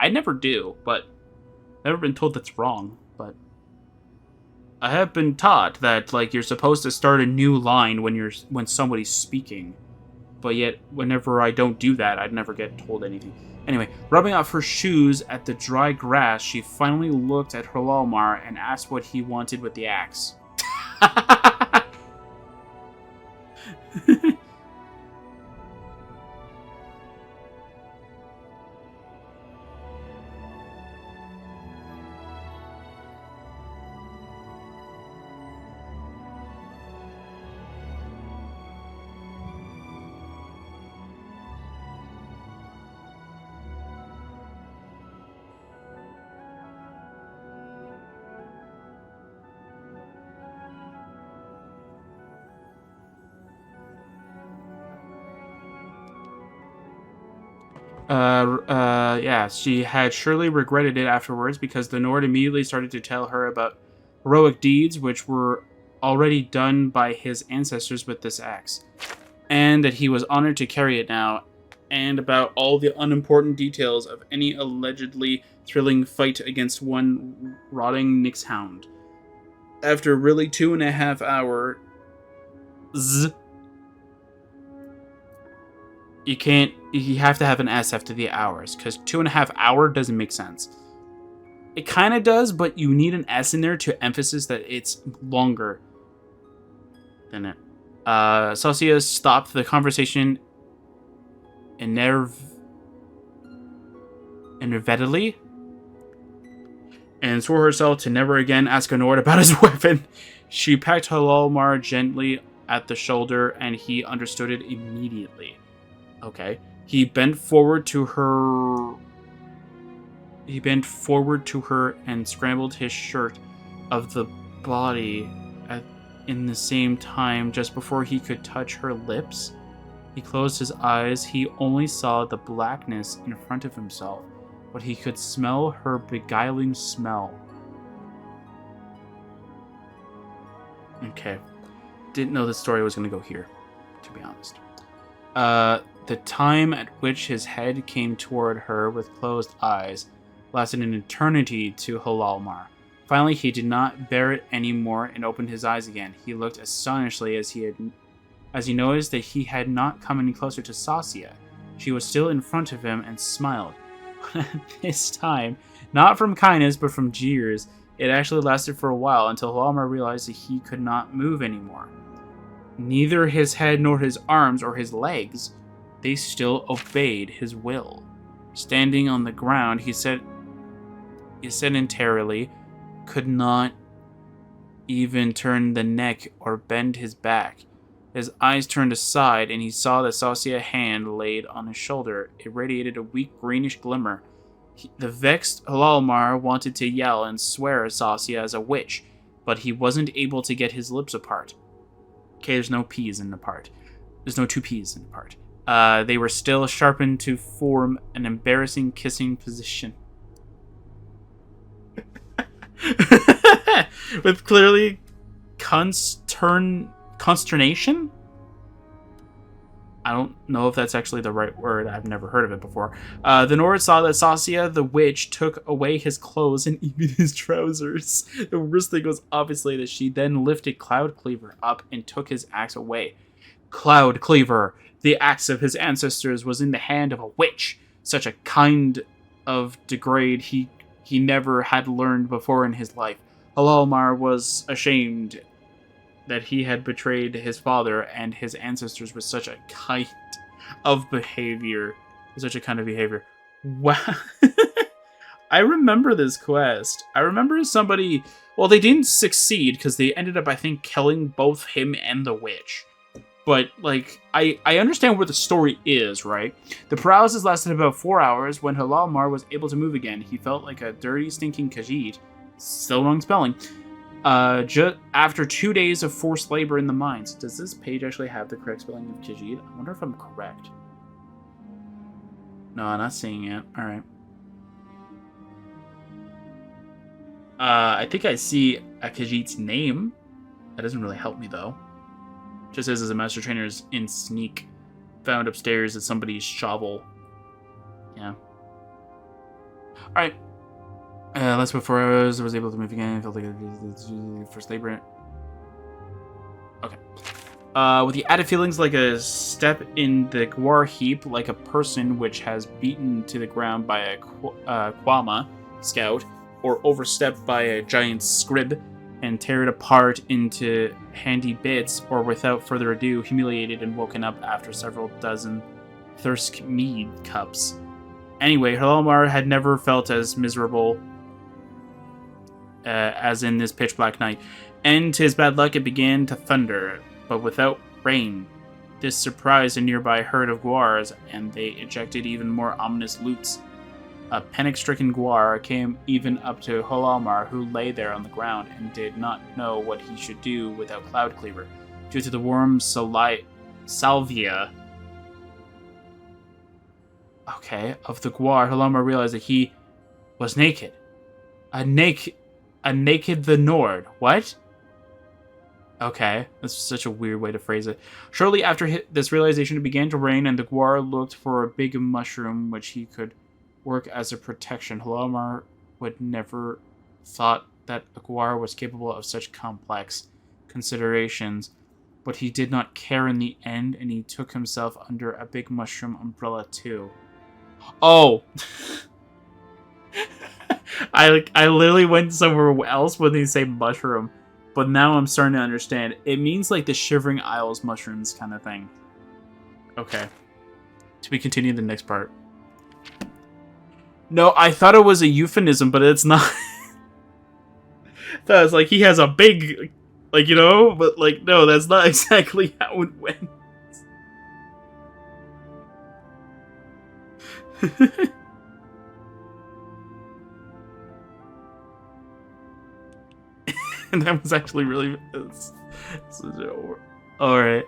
I never do, but never been told that's wrong. But I have been taught that like you're supposed to start a new line when somebody's speaking. But yet, whenever I don't do that, I'd never get told anything. Anyway, rubbing off her shoes at the dry grass, she finally looked at Halalmar and asked what he wanted with the axe. Yeah, she had surely regretted it afterwards because the Nord immediately started to tell her about heroic deeds which were already done by his ancestors with this axe, and that he was honored to carry it now, and about all the unimportant details of any allegedly thrilling fight against one rotting Nixhound. After really 2.5 hours, you have to have an S after the hours, because 2.5 hours doesn't make sense. It kind of does, but you need an S in there to emphasize that it's longer than it. Celsius stopped the conversation enervetedly and swore herself to never again ask a Nord about his weapon. She pecked Halalmar gently at the shoulder, and he understood it immediately. Okay. He bent forward to her and scrambled his shirt of the body in the same time just before he could touch her lips. He closed his eyes. He only saw the blackness in front of himself, but he could smell her beguiling smell. Okay. Didn't know the story was going to go here, to be honest. The time at which his head came toward her with closed eyes lasted an eternity to Halalmar. Finally, he did not bear it anymore and opened his eyes again. He looked astonishedly as he noticed that he had not come any closer to Sasia. She was still in front of him and smiled. This time, not from kindness but from jeers. It actually lasted for a while until Halalmar realized that he could not move anymore. Neither his head nor his arms or his legs. They still obeyed his will. Standing on the ground, he sedentarily could not even turn the neck or bend his back. His eyes turned aside, and he saw the Sasia hand laid on his shoulder. It radiated a weak greenish glimmer. The vexed Halalmar wanted to yell and swear at Sasia as a witch, but he wasn't able to get his lips apart. Okay, there's no P's in the part. There's no two P's in the part. They were still sharpened to form an embarrassing kissing position. With clearly consternation? I don't know if that's actually the right word. I've never heard of it before. The Nord saw that Sasia, the witch, took away his clothes and even his trousers. The worst thing was obviously that she then lifted Cloud Cleaver up and took his axe away. Cloud Cleaver, the axe of his ancestors, was in the hand of a witch. Such a kind of degrade he never had learned before in his life. Halalmar was ashamed that he had betrayed his father and his ancestors with such a kind of behavior. Wow. I remember this quest. I remember somebody... Well, they didn't succeed because they ended up, I think, killing both him and the witch. But, like, I understand where the story is, right? The paralysis lasted about 4 hours. When Halalmar was able to move again, he felt like a dirty, stinking Khajiit. Still wrong spelling. Just after 2 days of forced labor in the mines. Does this page actually have the correct spelling of Khajiit? I wonder if I'm correct. No, I'm not seeing it. Alright. I think I see a Khajiit's name. That doesn't really help me, though. Just says as a master trainer is in sneak. Found upstairs at somebody's shovel. Yeah. Alright. Less before I was able to move again. Felt like a first labor. Okay. With the added feelings like a step in the Gwar heap, like a person which has beaten to the ground by a Kwama scout, or overstepped by a giant scrib, and tear it apart into handy bits, or without further ado, humiliated and woken up after several dozen Thirsk mead cups. Anyway, Halomar had never felt as miserable as in this pitch black night, and to his bad luck it began to thunder, but without rain. This surprised a nearby herd of Gwars, and they ejected even more ominous loots. A panic-stricken Gwar came even up to Halomar, who lay there on the ground and did not know what he should do without Cloud Cleaver. Due to the worm salvia of the Gwar, Halomar realized that he was naked. A naked the Nord. What? Okay, that's such a weird way to phrase it. Shortly after this realization, it began to rain, and the Gwar looked for a big mushroom which he could work as a protection. Halomar would never thought that a Gwar was capable of such complex considerations, but he did not care in the end, and he took himself under a big mushroom umbrella too. Oh! I literally went somewhere else when they say mushroom, but now I'm starting to understand. It means like the Shivering Isles mushrooms kind of thing. Okay. To be continued the next part. No, I thought it was a euphemism, but it's not. That was like he has a big, like, you know, but like, no, that's not exactly how it went. And that was actually really... Alright.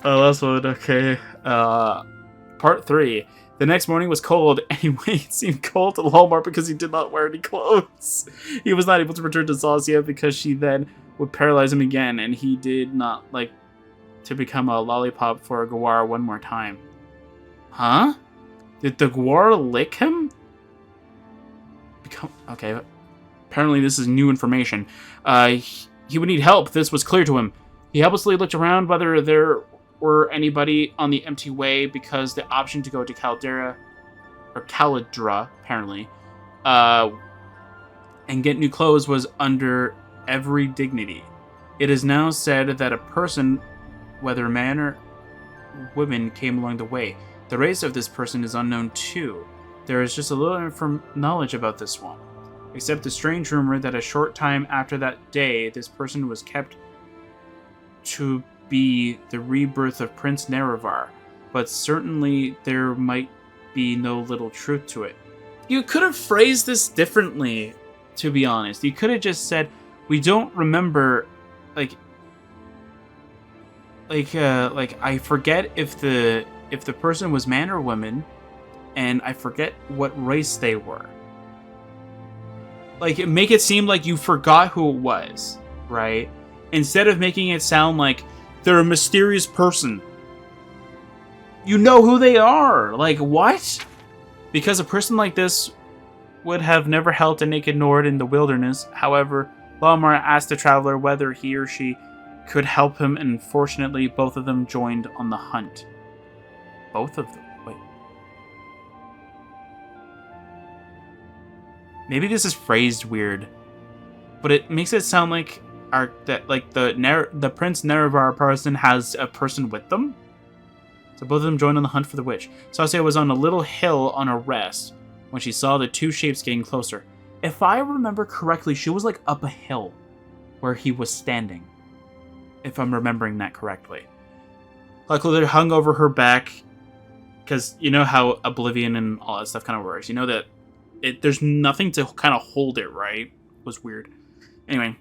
Last one, okay. Part 3. The next morning was cold. Anyway, it seemed cold to Halomar because he did not wear any clothes. He was not able to return to Xilestar because she then would paralyze him again, and he did not like to become a lollipop for a Gwar one more time. Huh? Did the Gwar lick him? Okay. Apparently this is new information. He would need help. This was clear to him. He helplessly looked around whether there were anybody on the empty way, because the option to go to Caldera, or Caladra, apparently, and get new clothes was under every dignity. It is now said that a person, whether man or woman, came along the way. The race of this person is unknown too. There is just a little knowledge about this one, except the strange rumor that a short time after that day, this person was kept to be the rebirth of Prince Nerevar, but certainly there might be no little truth to it. You could have phrased this differently, to be honest. You could have just said, we don't remember, like I forget if the person was man or woman, and I forget what race they were. Like, make it seem like you forgot who it was, right? Instead of making it sound like they're a mysterious person. You know who they are. Like, what? Because a person like this would have never helped a naked Nord in the wilderness. However, Halomar asked the traveler whether he or she could help him, and fortunately, both of them joined on the hunt. Both of them? Wait. Maybe this is phrased weird, but it makes it sound like the Prince Nerevar person has a person with them. So both of them joined on the hunt for the witch. Xilestar was on a little hill on a rest when she saw the two shapes getting closer. If I remember correctly, she was like up a hill where he was standing. If I'm remembering that correctly. Luckily, it hung over her back, because you know how Oblivion and all that stuff kind of works. You know that there's nothing to kind of hold it, right? It was weird. Anyway,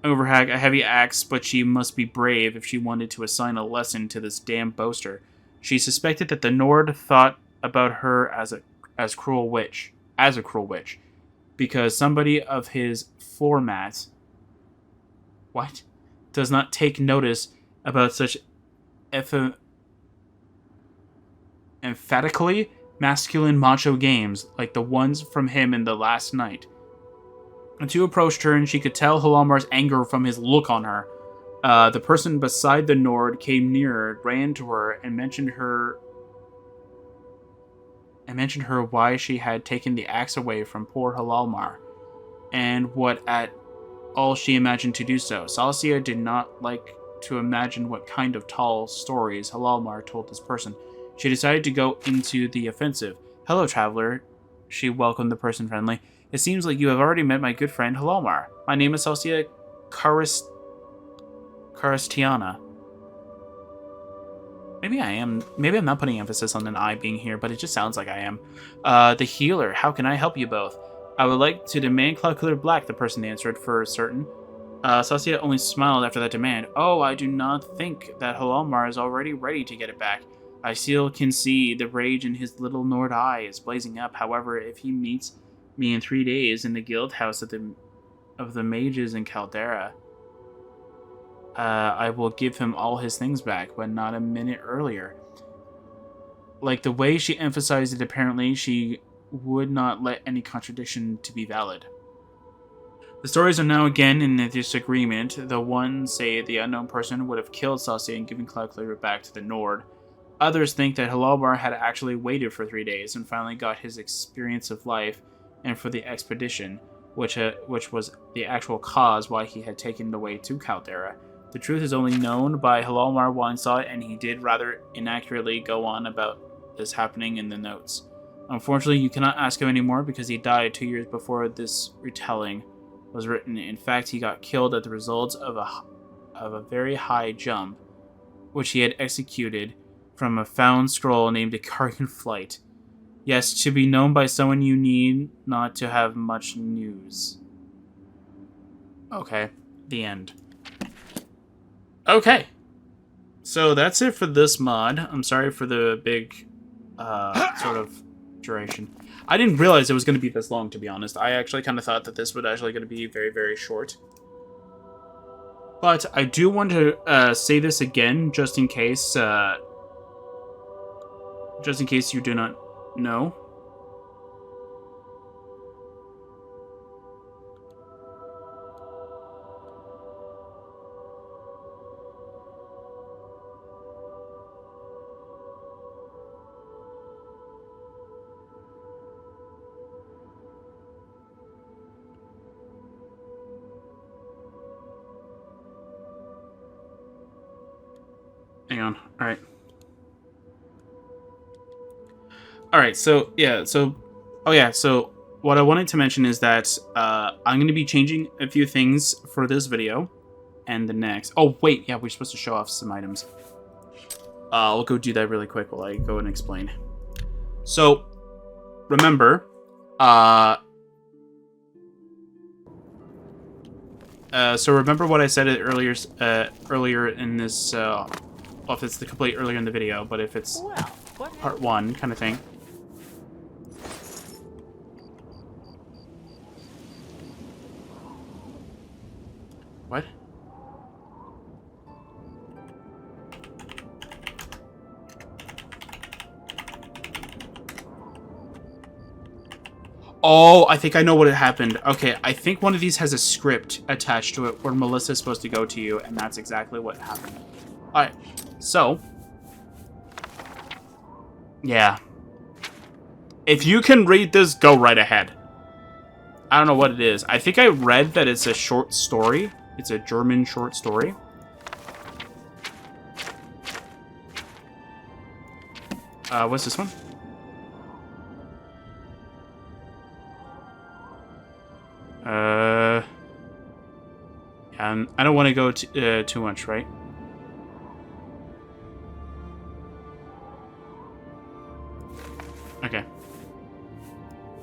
over a heavy axe, but she must be brave if she wanted to assign a lesson to this damn boaster. She suspected that the Nord thought about her as a cruel witch, because somebody of his format, does not take notice about such emphatically masculine macho games, like the ones from him in the last night. The two approached her, and she could tell Halamar's anger from his look on her. The person beside the Nord came nearer, ran to her, and mentioned her why she had taken the axe away from poor Halalmar, and what at all she imagined to do so. Xilestar did not like to imagine what kind of tall stories Halalmar told this person. She decided to go into the offensive. "Hello, traveler," she welcomed the person friendly. "It seems like you have already met my good friend Halalmar. My name is Xilestar Karistiana." Maybe I am. Maybe I'm not putting emphasis on an I being here, but it just sounds like I am. "The healer. How can I help you both?" "I would like to demand cloud-colored black," the person answered for certain. Xilestar only smiled after that demand. "Oh, I do not think that Halalmar is already ready to get it back. I still can see the rage in his little Nord eye is blazing up. However, if he meets me in 3 days in the guild house of the mages in Caldera, I will give him all his things back, but not a minute earlier." Like the way she emphasized it, apparently she would not let any contradiction to be valid. The stories are now again in a disagreement. The one say the unknown person would have killed Xilestar and given Cloudcleaver back to the Nord. Others think that Halalmar had actually waited for 3 days and finally got his experience of life, and for the expedition, which was the actual cause why he had taken the way to Caldera. The truth is only known by Halalmar once saw it, and he did rather inaccurately go on about this happening in the notes. Unfortunately, you cannot ask him anymore because he died 2 years before this retelling was written. In fact, he got killed at the result of a very high jump, which he had executed from a found scroll named a Carrion Flight. Yes, to be known by someone you need not to have much news. Okay, the end. Okay, so that's it for this mod. I'm sorry for the big sort of duration. I didn't realize it was going to be this long, to be honest. I actually kind of thought that this was actually going to be very, very short. But I do want to say this again, just in case you do not know. Hang on. All right. Alright, so what I wanted to mention is that I'm going to be changing a few things for this video and the next. Oh, wait, yeah, we're supposed to show off some items. I'll go do that really quick while I go and explain. So, remember, remember what I said earlier in this, well, if it's the complete earlier in the video, but if it's part 1 kind of thing. What? Oh, I think I know what had happened. Okay, I think one of these has a script attached to it where Melissa's supposed to go to you, and that's exactly what happened. Alright, so... yeah. If you can read this, go right ahead. I don't know what it is. I think I read that it's a short story. It's a German short story. What's this one? I don't want to go too much, right? Okay.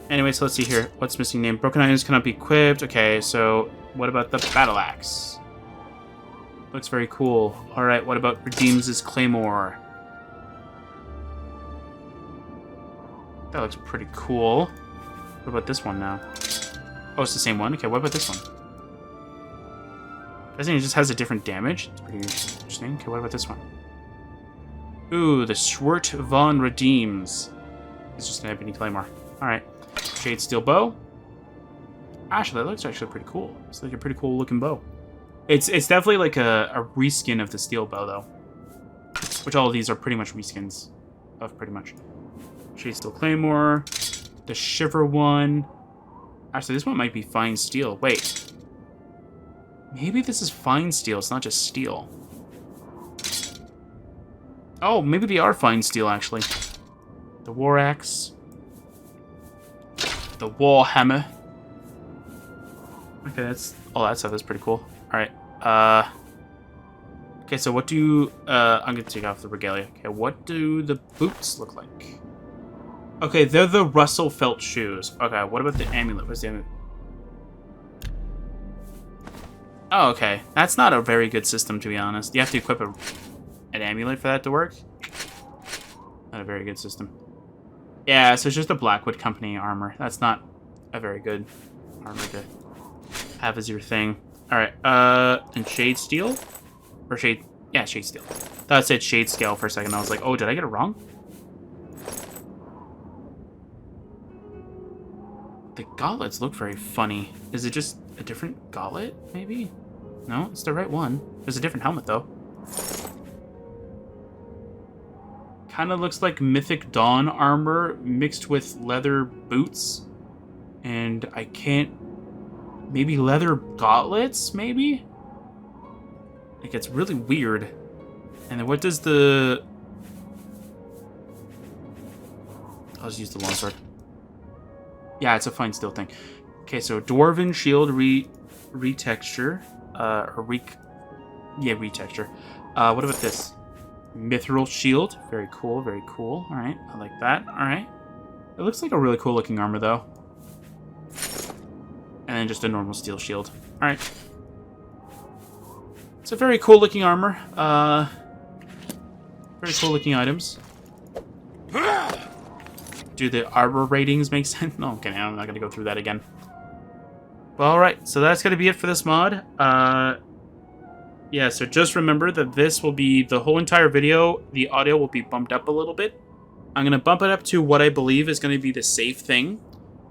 Anyway, so let's see here. What's missing name? Broken items cannot be equipped. Okay, so what about the battle axe? Looks very cool. Alright, what about redeems his claymore? That looks pretty cool. What about this one now? Oh, it's the same one? Okay, what about this one? I think it just has a different damage. It's pretty interesting. Okay, what about this one? Ooh, the Schwert von Redeems. It's just an ebony claymore. Alright. Shade steel bow. Actually, that looks actually pretty cool. It's like a pretty cool looking bow. It's definitely like a reskin of the steel bow, though. Which all of these are pretty much reskins of pretty much. Shade steel claymore. The shiver one. Actually, this one might be fine steel. Wait. Maybe this is fine steel. It's not just steel. Oh, maybe they are fine steel, actually. The war axe. The wall hammer. Okay, that's all that stuff is pretty cool. Alright. Okay, so what do I'm gonna take off the regalia. Okay, what do the boots look like? Okay, they're the Russell felt shoes. Okay, what about the amulet? What's the amulet? Oh, okay. That's not a very good system, to be honest. You have to equip an amulet for that to work. Not a very good system. Yeah, so it's just a Blackwood Company armor. That's not a very good armor to have as your thing. Alright, and Shade Steel? Or Shade... Yeah, Shade Steel. Thought it said Shade Scale for a second. I was like, oh, did I get it wrong? The gauntlets look very funny. Is it just a different gauntlet, maybe? No, it's the right one. There's a different helmet, though. Kind of looks like Mythic Dawn armor mixed with leather boots. And I can't... Maybe leather gauntlets, maybe? Like, it's really weird. And then what does the... I'll just use the longsword. Yeah, it's a fine steel thing. Okay, so Dwarven Shield retexture. Retexture. What about this? Mithril Shield. Very cool, very cool. Alright, I like that. Alright. It looks like a really cool looking armor, though. And then just a normal steel shield. Alright. It's a very cool looking armor. Very cool looking items. Do the armor ratings make sense? No, okay, I'm not going to go through that again. Well, alright, so that's going to be it for this mod. Yeah, so just remember that this will be the whole entire video. The audio will be bumped up a little bit. I'm going to bump it up to what I believe is going to be the safe thing.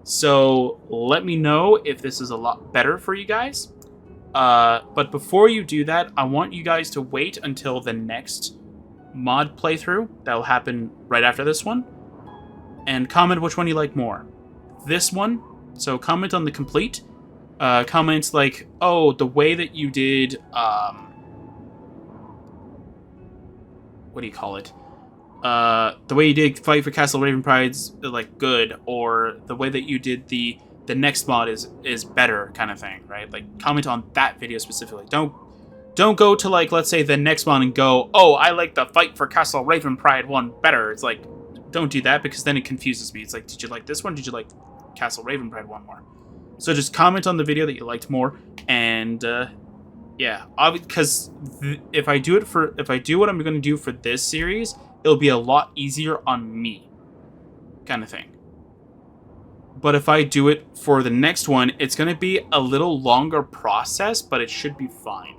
So let me know if this is a lot better for you guys. But before you do that, I want you guys to wait until the next mod playthrough. That will happen right after this one. And comment which one you like more. This one. So comment on the complete. Comments like, oh, the way that you did... what do you call it? The way you did Fight for Castle Ravenpride's like good, or the way that you did the next mod is better, kind of thing, right? Like, comment on that video specifically. Don't go to, like, let's say the next one and go, oh, I like the Fight for Castle Ravenpride one better. It's like, don't do that, because then it confuses me. It's like, did you like this one? Did you like Castle Ravenpride one more? So just comment on the video that you liked more, and yeah, because if I do what I'm going to do for this series, it'll be a lot easier on me, kind of thing. But if I do it for the next one, it's going to be a little longer process, but it should be fine.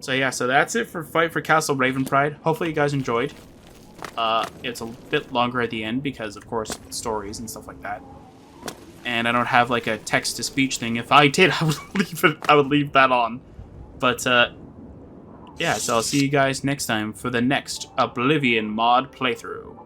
So yeah, so that's it for Fight for Castle Ravenpride. Hopefully you guys enjoyed. It's a bit longer at the end because, of course, stories and stuff like that. And I don't have like a text-to-speech thing. If I did, I would leave that on. But yeah, so I'll see you guys next time for the next Oblivion mod playthrough.